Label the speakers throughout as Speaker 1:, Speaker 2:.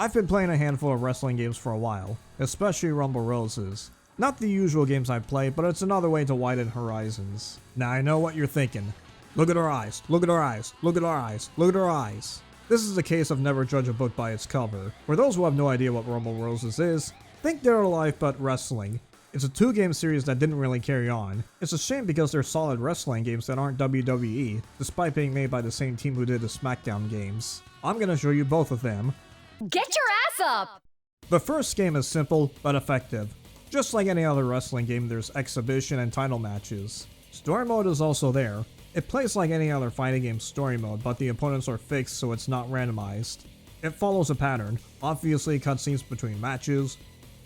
Speaker 1: I've been playing a handful of wrestling games for a while, especially Rumble Roses. Not the usual games I play, but it's another way to widen horizons. Now I know what you're thinking. Look at her eyes, look at her eyes, look at her eyes, look at her eyes. This is a case of never judge a book by its cover. For those who have no idea what Rumble Roses is, think Dead or Alive but wrestling. It's a 2-game series that didn't really carry on. It's a shame because they're solid wrestling games that aren't WWE, despite being made by the same team who did the SmackDown games. I'm gonna show you both of them.
Speaker 2: Get your ass up!
Speaker 1: The first game is simple but effective. Just like any other wrestling game, there's exhibition and title matches. Story mode is also there. It plays like any other fighting game story mode, but the opponents are fixed so it's not randomized. It follows a pattern, obviously cutscenes between matches,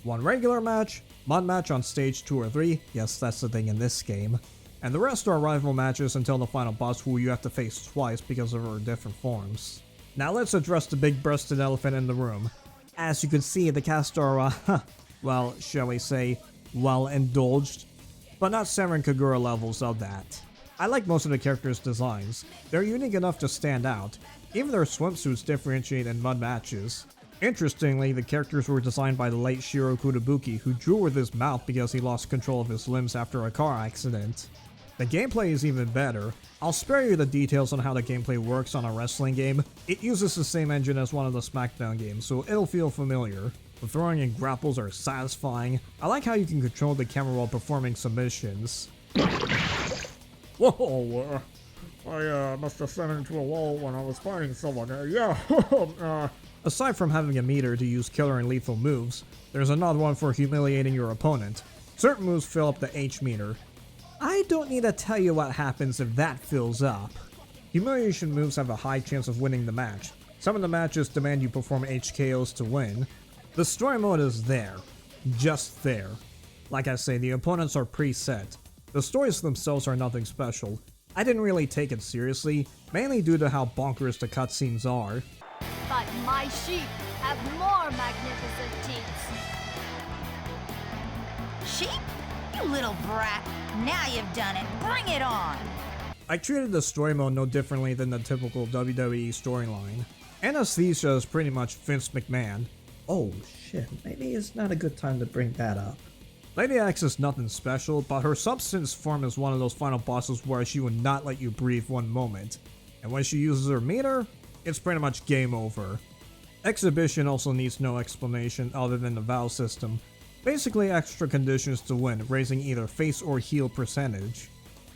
Speaker 1: one regular match, one match on stage 2 or 3, yes that's the thing in this game, and the rest are rival matches until the final boss who you have to face twice because of her different forms. Now let's address the big-breasted elephant in the room. As you can see, the cast are, well, shall we say, well indulged, but not Senran Kagura levels of that. I like most of the characters' designs. They're unique enough to stand out. Even their swimsuits differentiate in mud matches. Interestingly, the characters were designed by the late Shiro Kudabuki, who drew with his mouth because he lost control of his limbs after a car accident. The gameplay is even better. I'll spare you the details on how the gameplay works on a wrestling game. It uses the same engine as one of the SmackDown games, so it'll feel familiar. The throwing and grapples are satisfying. I like how you can control the camera while performing submissions.
Speaker 3: Whoa, I must have sent into a wall when I was fighting someone.
Speaker 1: Aside from having a meter to use killer and lethal moves, there's another one for humiliating your opponent. Certain moves fill up the H meter. I don't need to tell you what happens if that fills up. Humiliation moves have a high chance of winning the match. Some of the matches demand you perform HKOs to win. The story mode is there. Just there. Like I say, the opponents are preset. The stories themselves are nothing special. I didn't really take it seriously, mainly due to how bonkers the cutscenes are.
Speaker 2: But my sheep have more magnificent teeth.
Speaker 4: Sheep? You little brat. Now you've done it. Bring it on.
Speaker 1: I treated the story mode no differently than the typical WWE storyline. Anesthesia is pretty much Vince McMahon. Oh shit, maybe it's not a good time to bring that up. Lady X is nothing special, but her substance form is one of those final bosses where she would not let you breathe one moment. And when she uses her meter, it's pretty much game over. Exhibition also needs no explanation other than the VOW system. Basically extra conditions to win, raising either face or heel percentage.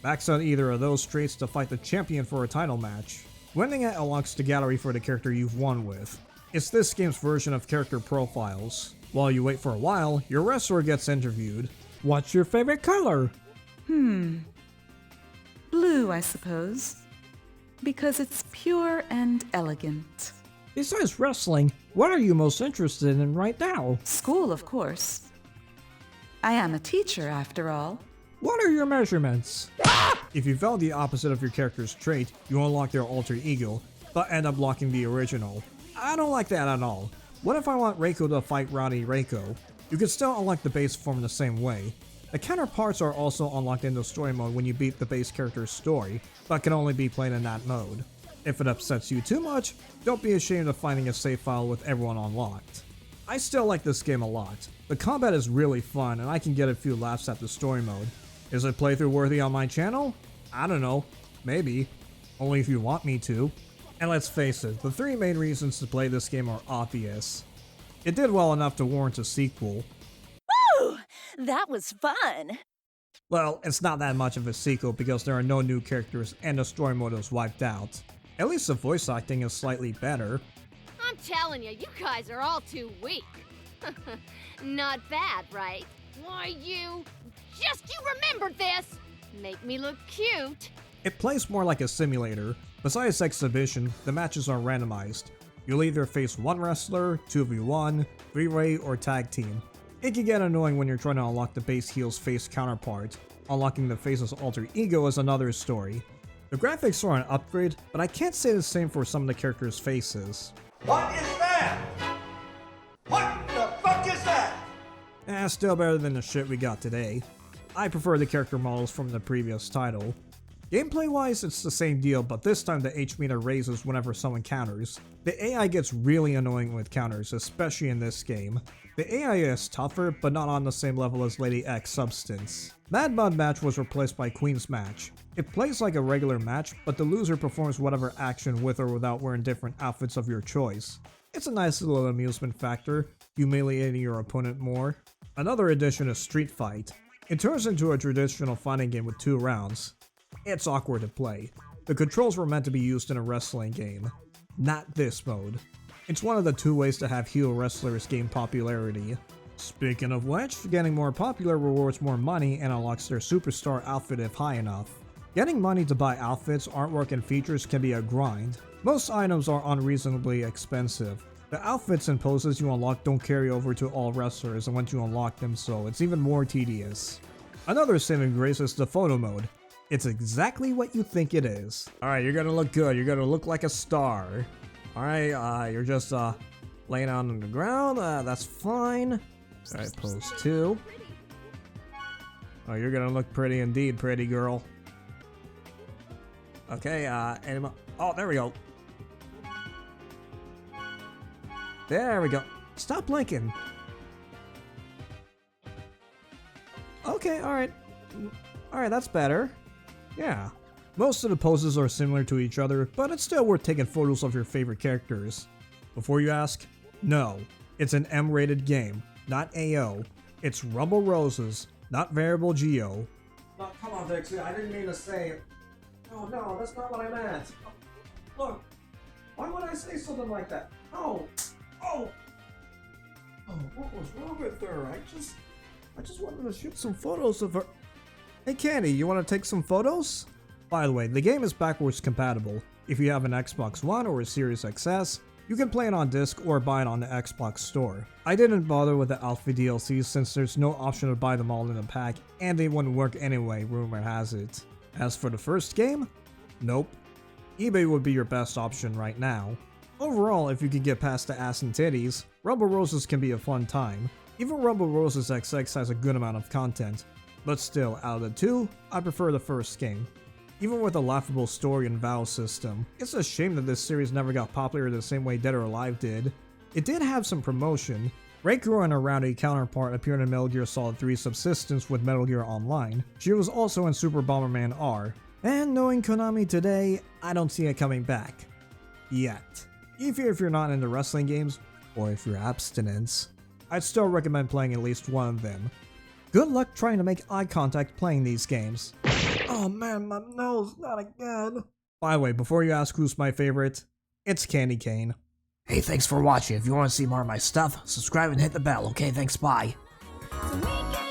Speaker 1: Max out either of those traits to fight the champion for a title match. Winning it unlocks the gallery for the character you've won with. It's this game's version of character profiles. While you wait for a while, your wrestler gets interviewed. What's your favorite color?
Speaker 5: Blue, I suppose. Because it's pure and elegant.
Speaker 1: Besides wrestling, what are you most interested in right now?
Speaker 5: School, of course. I am a teacher, after all.
Speaker 1: What are your measurements? If you found the opposite of your character's trait, you unlock their alter ego, but end up locking the original. I don't like that at all. What if I want Reiko to fight Rowdy Reiko? You can still unlock the base form the same way. The counterparts are also unlocked in the story mode when you beat the base character's story, but can only be played in that mode. If it upsets you too much, don't be ashamed of finding a save file with everyone unlocked. I still like this game a lot. The combat is really fun and I can get a few laughs at the story mode. Is it playthrough worthy on my channel? I don't know. Maybe. Only if you want me to. And let's face it, the 3 main reasons to play this game are obvious. It did well enough to warrant a sequel.
Speaker 4: Woo! That was fun.
Speaker 1: Well, it's not that much of a sequel because there are no new characters and the story mode is wiped out. At least the voice acting is slightly better.
Speaker 6: I'm telling you, you guys are all too weak. Not bad, right? Why, you remembered this! Make me look cute.
Speaker 1: It plays more like a simulator. Besides exhibition, the matches are randomized. You'll either face one wrestler, 2v1, 3-way, or tag team. It can get annoying when you're trying to unlock the base heel's face counterpart. Unlocking the face's alter ego is another story. The graphics are an upgrade, but I can't say the same for some of the characters' faces.
Speaker 7: What is that? What the fuck is that?
Speaker 1: Still better than the shit we got today. I prefer the character models from the previous title. Gameplay wise, it's the same deal, but this time the H meter raises whenever someone counters. The AI gets really annoying with counters, especially in this game. The AI is tougher, but not on the same level as Lady X Substance. Mad Mud Match was replaced by Queen's Match. It plays like a regular match, but the loser performs whatever action with or without wearing different outfits of your choice. It's a nice little amusement factor, humiliating your opponent more. Another addition is Street Fight. It turns into a traditional fighting game with 2 rounds. It's awkward to play. The controls were meant to be used in a wrestling game, not this mode. It's one of the 2 ways to have heel wrestlers gain popularity. Speaking of which, getting more popular rewards more money and unlocks their superstar outfit if high enough. Getting money to buy outfits, artwork, and features can be a grind. Most items are unreasonably expensive. The outfits and poses you unlock don't carry over to all wrestlers and once you unlock them, so it's even more tedious. Another saving grace is the photo mode. It's exactly what you think it is. Alright, you're gonna look good. You're gonna look like a star. Alright, you're just laying out on the ground. That's fine. Alright, pose 2. Oh, you're gonna look pretty indeed, pretty girl. Okay, oh, there we go. There we go. Stop blinking. Okay, alright. Alright, that's better. Yeah. Most of the poses are similar to each other, but it's still worth taking photos of your favorite characters. Before you ask, no. It's an M-rated game, not AO. It's Rumble Roses, not Variable Geo.
Speaker 3: No, come on, Dixie. I didn't mean to say it. Oh, no, that's not what I meant. Look, why would I say something like that? Oh, what was wrong with her? I just wanted to shoot some photos of her.
Speaker 1: Hey Candy, you want to take some photos? By the way, the game is backwards compatible. If you have an Xbox One or a Series XS, you can play it on disc or buy it on the Xbox Store. I didn't bother with the Alpha DLCs since there's no option to buy them all in a pack, and they wouldn't work anyway, rumor has it. As for the first game, nope. eBay would be your best option right now. Overall, if you can get past the ass and titties, Rumble Roses can be a fun time. Even Rumble Roses XX has a good amount of content, but still, out of the 2, I prefer the first game. Even with a laughable story and vow system, it's a shame that this series never got popular the same way Dead or Alive did. It did have some promotion. Reiko and her rowdy counterpart appeared in Metal Gear Solid 3 Subsistence with Metal Gear Online. She was also in Super Bomberman R. And knowing Konami today, I don't see it coming back. Yet. Even if you're not into wrestling games, or if you're abstinence, I'd still recommend playing at least one of them. Good luck trying to make eye contact playing these games. Oh man, my nose, not again. By the way, before you ask who's my favorite, it's Candy Cane.
Speaker 8: Hey, thanks for watching. If you want to see more of my stuff, subscribe and hit the bell, okay? Thanks, bye.
Speaker 4: So we can